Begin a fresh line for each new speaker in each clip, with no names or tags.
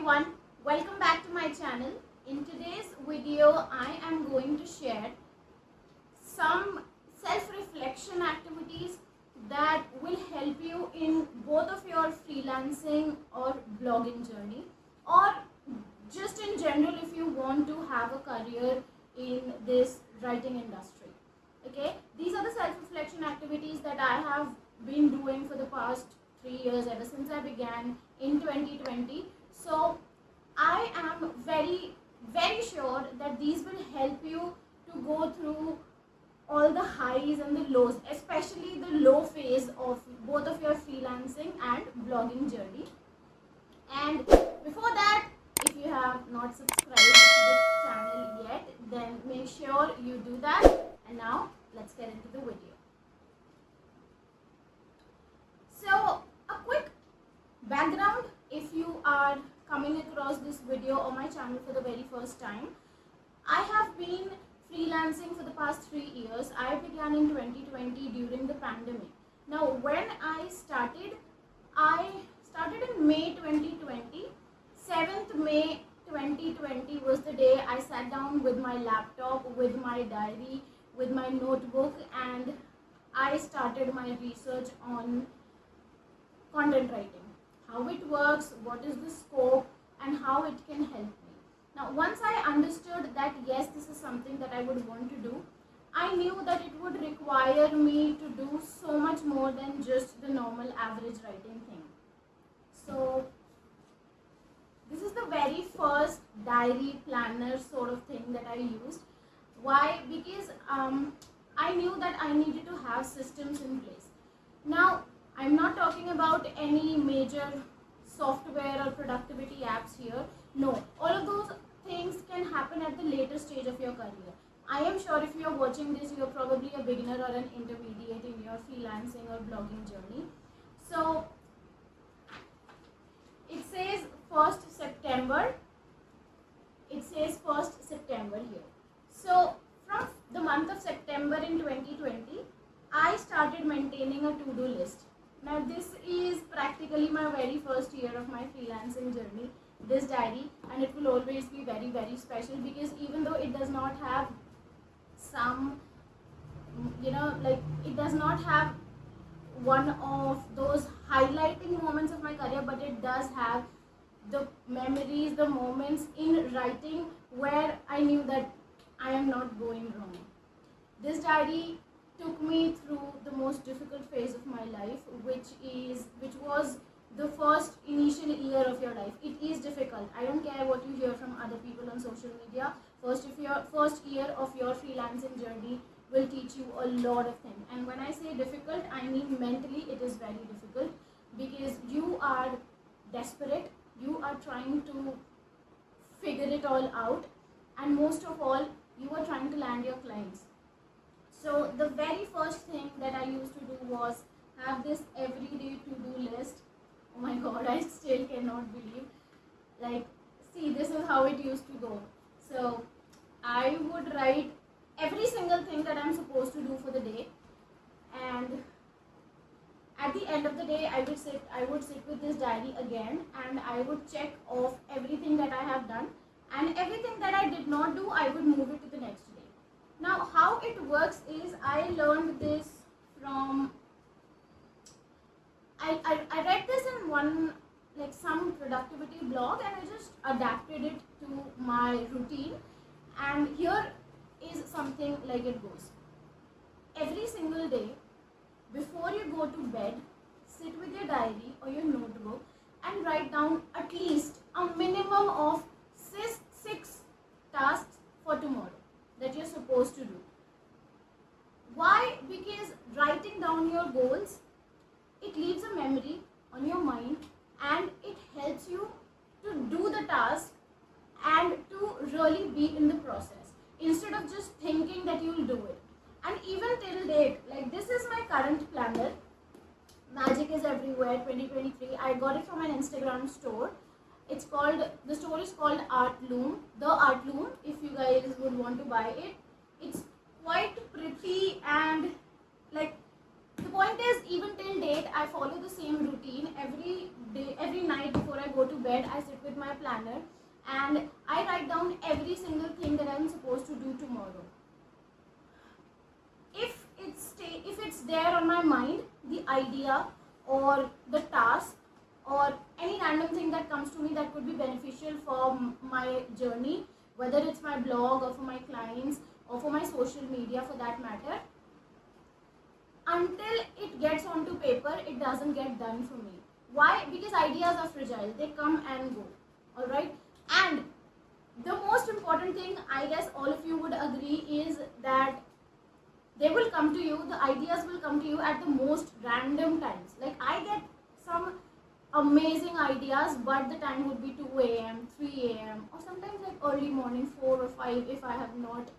everyone, welcome back to my channel. In today's video, I am going to share some self-reflection activities that will help you in both of your freelancing or blogging journey, or just in general if you want to have a career in this writing industry. Okay, these are the self-reflection activities that I have been doing for the past 3 years, ever since I began in 2020. So I am very sure that these will help you to go through all the highs and the lows, especially the low phase of both of your freelancing and blogging journey. And before that, if you have not subscribed to this channel yet, then make sure you do that. And now let's get into the video. So a quick background, if you are coming across this video or my channel for the very first time, I have been freelancing for the past 3 years. I began in 2020 during the pandemic. Now when I started in May 2020. 7th May 2020 was the day I sat down with my laptop, with my diary, with my notebook, and I started my research on content writing, how it works, what is the scope, and how it can help me. Now once I understood that yes, this is something that I would want to do, I knew that it would require me to do so much more than just the normal average writing thing. So this is the very first diary planner sort of thing that I used. Why? Because I knew that I needed to have systems in place. Now I'm not talking about any major software or productivity apps here. No, all of those things can happen at the later stage of your career. I am sure if you are watching this, you are probably a beginner or an intermediate in your freelancing or blogging journey. So it says 1st September. It says 1st September here. So from the month of September in 2020, I started maintaining a to-do list. Now this is practically my very first year of my freelancing journey, this diary, and it will always be very special, because even though it does not have some, it does not have one of those highlighting moments of my career, but it does have the memories, the moments in writing where I knew that I am not going wrong. This diary took me through the most difficult phase of my life, which was the first initial year of your life. It is difficult. I don't care what you hear from other people on social media. First year of your freelancing journey will teach you a lot of things. And when I say difficult, I mean mentally it is very difficult, because you are desperate, you are trying to figure it all out, and most of all, you are trying to land your clients. So the very first thing that I used to do was have this everyday to-do list. Oh my god, I still cannot believe. See, this is how it used to go. So I would write every single thing that I'm supposed to do for the day, and at the end of the day, I would sit with this diary again, and I would check off everything that I have done, and everything that I did not do, I would move it to the next day. Now how it works is, I learned this from, I read this in one, some productivity blog, and I just adapted it to my routine, and here is something like it goes. Every single day, before you go to bed, sit with your diary or your notebook and write down at least a minimum of 6 tasks for tomorrow that you're supposed to do. Why? Because writing down your goals, it leaves a memory on your mind, and it helps you to do the task and to really be in the process, instead of just thinking that you will do it. And even till date, this is my current planner, Magic is Everywhere 2023. I got it from an Instagram store. The store is called Art Loom. The Art Loom, if you guys would want to buy it. It's quite pretty, and the point is, even till date, I follow the same routine. Every night before I go to bed, I sit with my planner I write down every single thing that I'm supposed to do tomorrow. If it's there on my mind, the idea or the task or any random thing that comes to me that could be beneficial for my journey, whether it's my blog or for my clients or for my social media for that matter, until it gets onto paper, it doesn't get done for me. Why? Because ideas are fragile, they come and go. All right. And the most important thing, I guess all of you would agree, is that they will come to you, the ideas will come to you at the most random times. Like, I get some amazing ideas, but the time would be 2 a.m., 3 a.m., or sometimes like early morning, 4 or 5, if I have not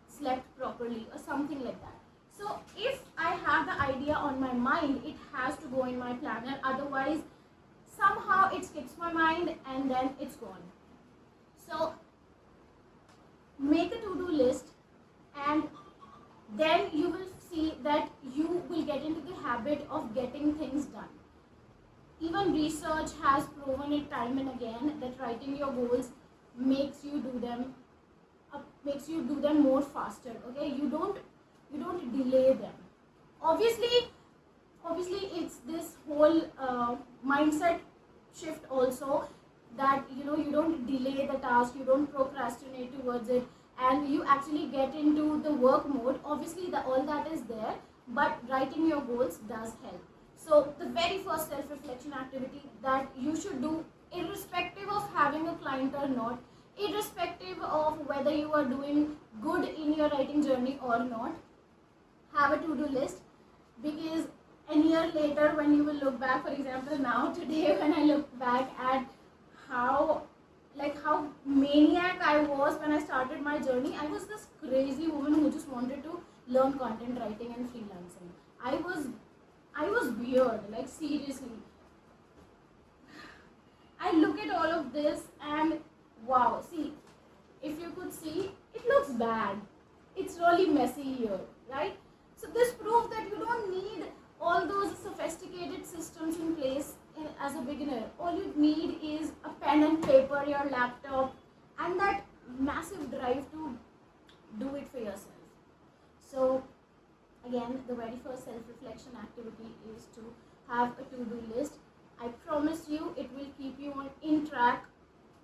slept properly or something like that. So if I have the idea on my mind, it has to go in my planner, otherwise somehow it skips my mind and then it's gone. So make a to-do list, and then you will see that you will get into the habit of getting things done. Even research has proven it time and again that writing your goals makes you do them more faster. Okay, you don't delay them. Obviously it's this whole mindset shift also, that you don't delay the task, you don't procrastinate towards it, and you actually get into the work mode. Obviously all that is there, but writing your goals does help. So the very first self-reflection activity that you should do, irrespective of having a client or not, irrespective of whether you are doing good in your writing journey or not, have a to-do list. Because a year later, when you will look back, for example now today, when I look back at how maniac I was when I started my journey, I was this crazy woman who just wanted to learn content writing and freelancing. I was weird, like seriously. I look at all of this and wow, see, if you could see, it looks bad. It's really messy here, right? So this proves that you don't need all those sophisticated systems in place as a beginner. All you need is a pen and paper, your laptop, and that massive drive to do it for yourself. So again, the very first self-reflection activity is to have a to-do list. I promise you it will keep you in track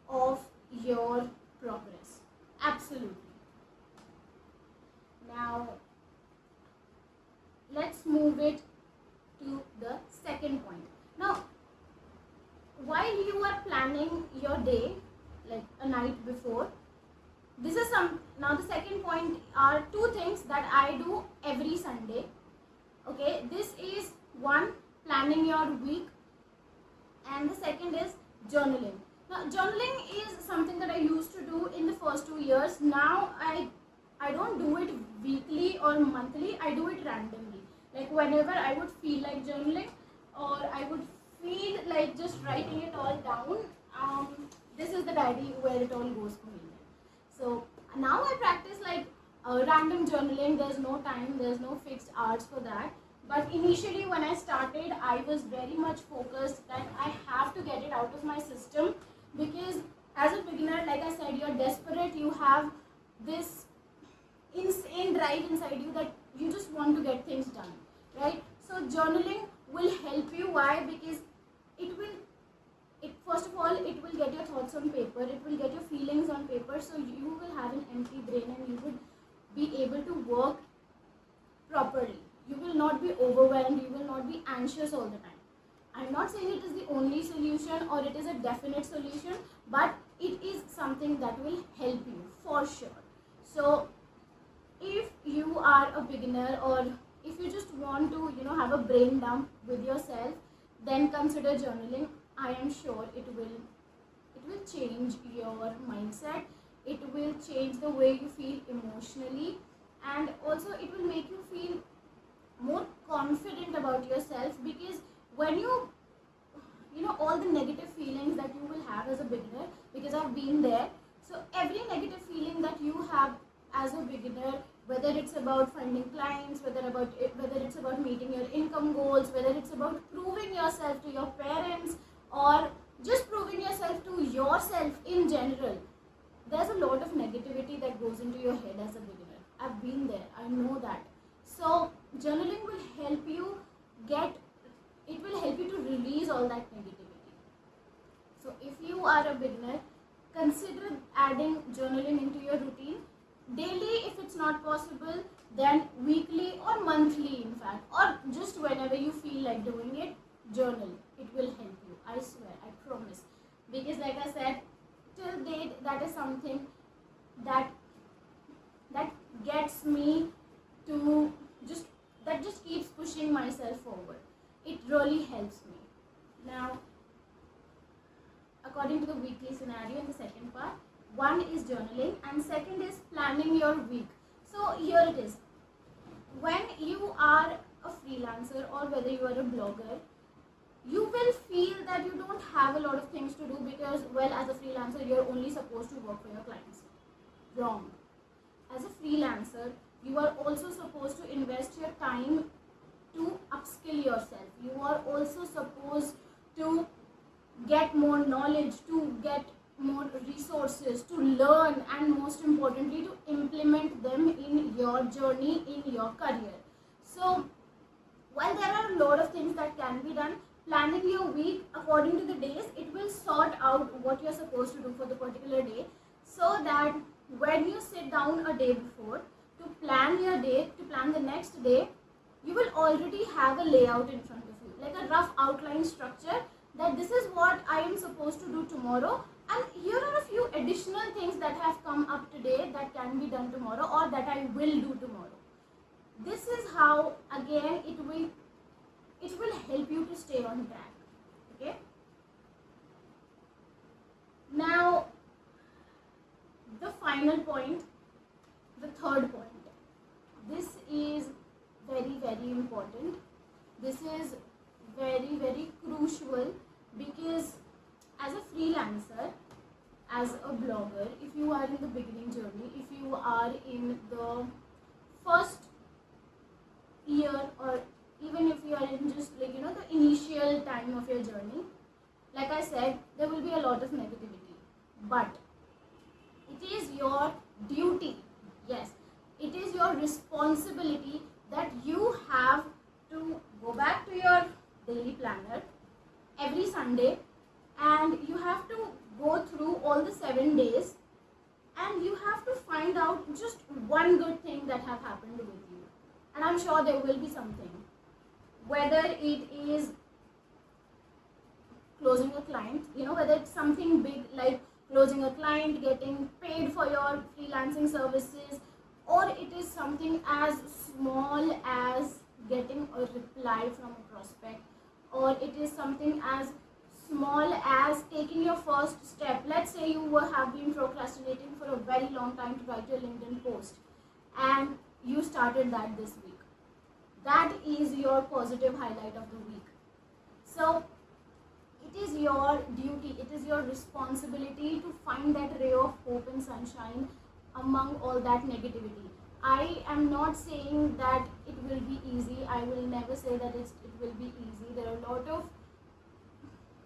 of your progress. Absolutely. Now let's move it to the second point. Now, while you are planning your day, like a night before, now the second point are two things that I do every Sunday. Okay, this is one, planning your week, and the second is journaling. Now journaling is something that I used to do in the first 2 years. Now I don't do it weekly or monthly, I do it randomly. Like whenever I would feel like journaling, or I would feel like just writing it all down, this is the diary where it all goes for me. So now I practice like random journaling. There's no time, there's no fixed hours for that. But initially when I started, I was very much focused that I have to get it out of my system, because as a beginner, like I said, you're desperate, you have this insane drive inside you that you just want to get things done, right? So journaling will help you. Why? Because first of all, it will get your thoughts on paper, it will get your feelings on paper, so you will have an empty brain and you would be able to work properly. You will not be overwhelmed, you will not be anxious all the time. I'm not saying it is the only solution or it is a definite solution, but it is something that will help you for sure. So if you are a beginner, or if you just want to have a brain dump with yourself, then consider journaling. I am sure it will change your mindset, it will change the way you feel emotionally, and also it will make you feel more confident about yourself. Because when you all the negative feelings that you will have as a beginner, because I've been there, so every negative feeling that you have as a beginner, whether it's about finding clients, whether it's about meeting your income goals, whether it's about proving yourself to your parents, or just proving yourself to yourself in general, there's a lot of negativity that goes into your head as a beginner. I've been there, I know that. So journaling will help you to release all that negativity. So if you are a beginner, consider adding journaling into your routine daily. If it's not possible, then weekly or monthly, in fact, or just whenever you feel like doing it, journal. It will help you, I swear, I promise. Because like I said, till date, that is something that gets me to just keeps pushing myself forward. It really helps me. Now, according to the weekly scenario in the second part, one is journaling and second is planning your week. So here it is. When you are a freelancer or whether you are a blogger, you will feel that you don't have a lot of things to do because, well, as a freelancer, you're only supposed to work for your clients. Wrong. As a freelancer, you are also supposed to invest your time to upskill yourself. You are also supposed to get more knowledge, to get more resources, to learn, and most importantly, to implement them in your journey, in your career. So, while there are a lot of things that can be done, planning your week according to the days, it will sort out what you're supposed to do for the particular day, so that when you sit down a day before to plan your day, to plan the next day, you will already have a layout in front of you, like a rough outline structure, that this is what I am supposed to do tomorrow, and here are a few additional things that have come up today that can be done tomorrow or that I will do tomorrow. This is how, again, it will help you to stay on track. Okay. Now, the final point, the third point. This is very, very important. This is very, very crucial, because as a freelancer, as a blogger, if you are in the beginning journey, if you are in the first year, or even if you are in just like, the initial time of your journey, like I said, there will be a lot of negativity, but it is your duty, yes, it is your responsibility that you have to go back to your daily planner every Sunday, and you have to go through all the 7 days, and you have to find out just one good thing that have happened with you. And I'm sure there will be something, whether it is closing a client, whether it's something big like closing a client, getting paid for your freelancing services, or it is something as small as getting a reply from a prospect, or it is something as small as taking your first step. Let's say you have been procrastinating for a very long time to write your LinkedIn post, and you started that this week. That is your positive highlight of the week. So it is your duty, it is your responsibility to find that ray of hope and sunshine among all that negativity. I am not saying that it will be easy. I will never say that it will be easy. There are a lot of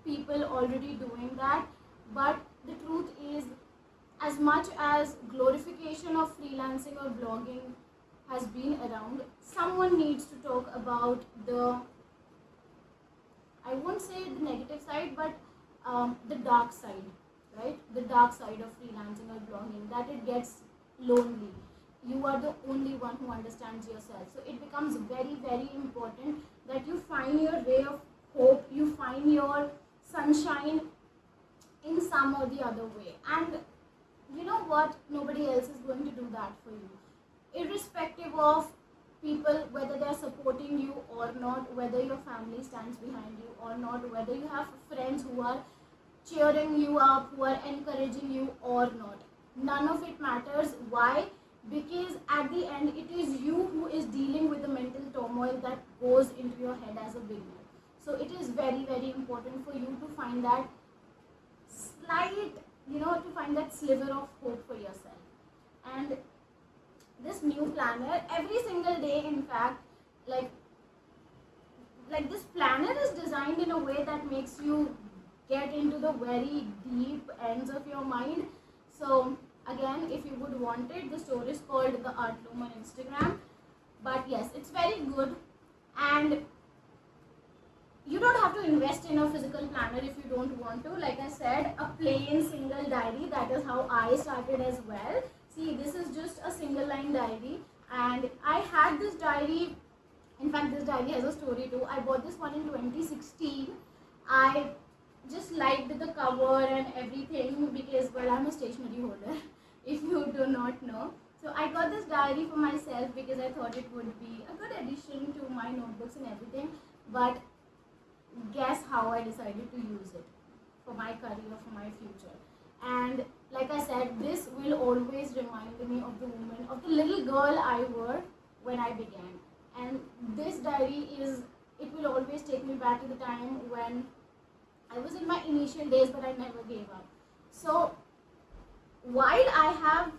people already doing that, but the truth is, as much as glorification of freelancing or blogging has been around, someone needs to talk about the, I won't say the negative side, but the dark side, right? The dark side of freelancing or blogging, that it gets lonely. You are the only one who understands yourself. So it becomes very, very important that you find your ray of hope, you find your sunshine in some or the other way. And you know what? Nobody else is going to do that for you. Irrespective of people, whether they are supporting you or not, whether your family stands behind you or not, whether you have friends who are cheering you up, who are encouraging you or not. None of it matters. Why? Because at the end, it is you who is dealing with the mental turmoil that goes into your head as a beginner. So it is very, very important for you to find that slight, to find that sliver of hope for yourself. And this new planner, every single day, in fact, like this planner is designed in a way that makes you get into the very deep ends of your mind. So Again, if you would want it, the store is called The Art Loom on Instagram. But yes, it's very good, and you don't have to invest in a physical planner if you don't want to. Like I said, a plain single diary, that is how I started as well. See, this is just a single line diary, and I had this diary. In fact, this diary has a story too. I bought this one in 2016. I just liked the cover and everything because, well, I'm a stationery holder, if you do not know. So I got this diary for myself because I thought it would be a good addition to my notebooks and everything. But guess how I decided to use it for my career, for my future. And like I said, this will always remind me of the woman, of the little girl I were when I began. And this diary it will always take me back to the time when I was in my initial days, but I never gave up. So while I have,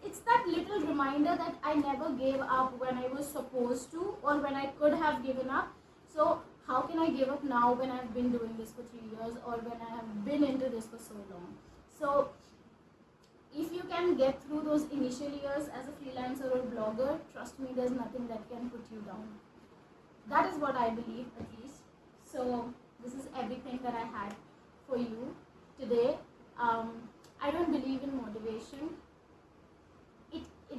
it's that little reminder that I never gave up when I was supposed to, or when I could have given up. So how can I give up now when I've been doing this for 3 years, or when I have been into this for so long? So if you can get through those initial years as a freelancer or blogger, trust me, there's nothing that can put you down. That is what I believe, at least. So this is everything that I had for you today. I don't believe in motivation.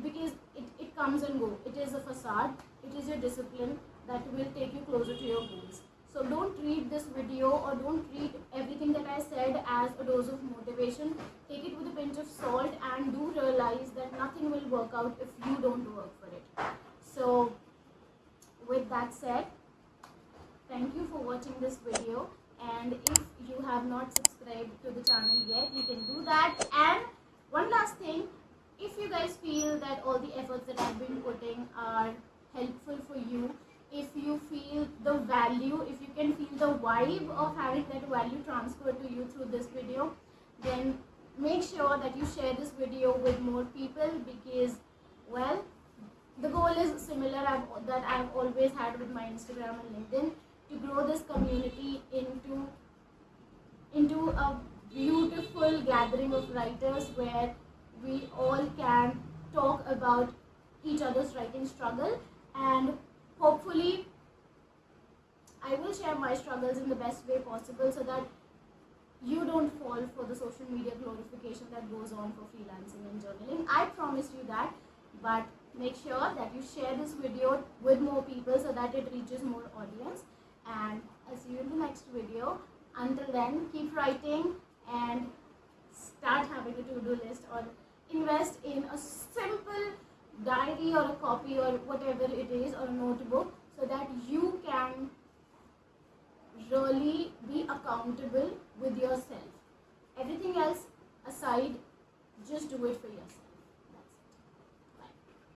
Because it comes and goes. It is a facade. It is your discipline that will take you closer to your goals. So don't treat this video, or don't treat everything that I said as a dose of motivation. Take it with a pinch of salt, and do realize that nothing will work out if you don't work for it. So with that said, thank you for watching this video, and if you have not subscribed to the channel yet, you can do that. And one last thing, if you guys feel that all the efforts that I've been putting are helpful for you, if you feel the value, if you can feel the vibe of having that value transferred to you through this video, then make sure that you share this video with more people, because, well, the goal is similar that I've always had with my Instagram and LinkedIn, to grow this community into a beautiful gathering of writers where we all can talk about each other's writing struggle. And hopefully I will share my struggles in the best way possible, so that you don't fall for the social media glorification that goes on for freelancing and journaling. I promise you that. But make sure that you share this video with more people so that it reaches more audience. And I'll see you in the next video. Until then, keep writing and start having a to-do list, or invest in a simple diary or a copy or whatever it is, or a notebook, so that you can really be accountable with yourself. Everything else aside, just do it for yourself.